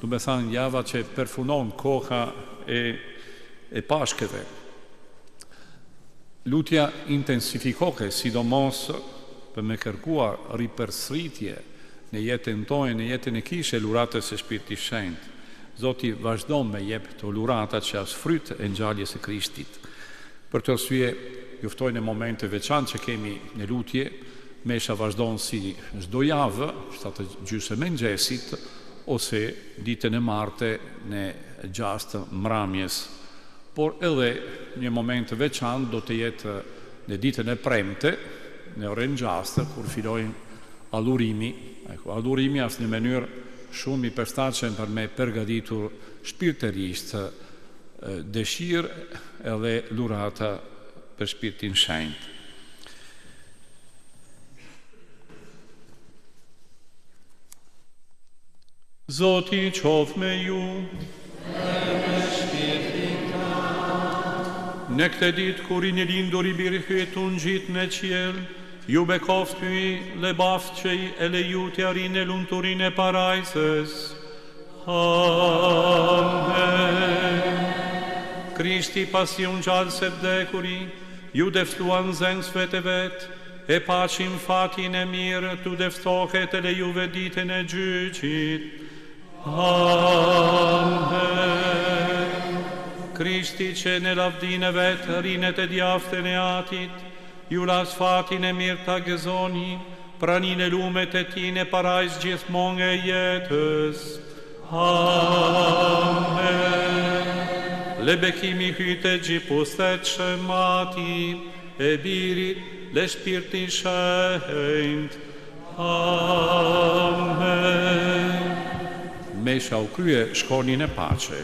du me thanë java që përfunon koha e pashkeve. Lutja intensifikoke, sidomos për me kërkuar ripërsritje në jetën tonë, në jetën e kishe luratës e Shpirtit Shenjtë. Zoti vazhdon me jep të lurata që as fryt e ngjalljes së Krishtit. Për të arsye juftoj në momente veçantë që kemi në lutje, mesha vazhdon si çdo javë, 7:30 mëngjesit, ose ditën e martë në 6 mramjes. Por edhe një moment veçantë do të jetë në ditën e premte, në orën 6, kur fillojnë adhurimi. Adhurimi është një mënyrë shumë i përshtatshëm për me përgatitur shpirtërisht dëshirë edhe dhurata për Shpirtin Shenjtë. Zoti qof me ju. Në këtë ditë kur i një lindur i birë hytu në gjitë në qiel, ju bekoft hy le bafqej e le ju të arin e lunturin e parajsës. Amen. Krishti pasi unë gjallë se vdekuri, ju deftuan zënsve të vetë, e paqim fatin e mirë, tu deftohet e le juve ditën e gjyqit. Amen. Krishti që në lavdin e vetë rinet e djaftën e atit, ju las fatin e mirë të gëzoni, pranin e lumet e ti në parajs gjithmonë e jetës. Amen. Le bekimi hyte gjipustet shëmati, e birit le Shpirti Shenjtë. Amen. Mesha u krye, shkoni në pace.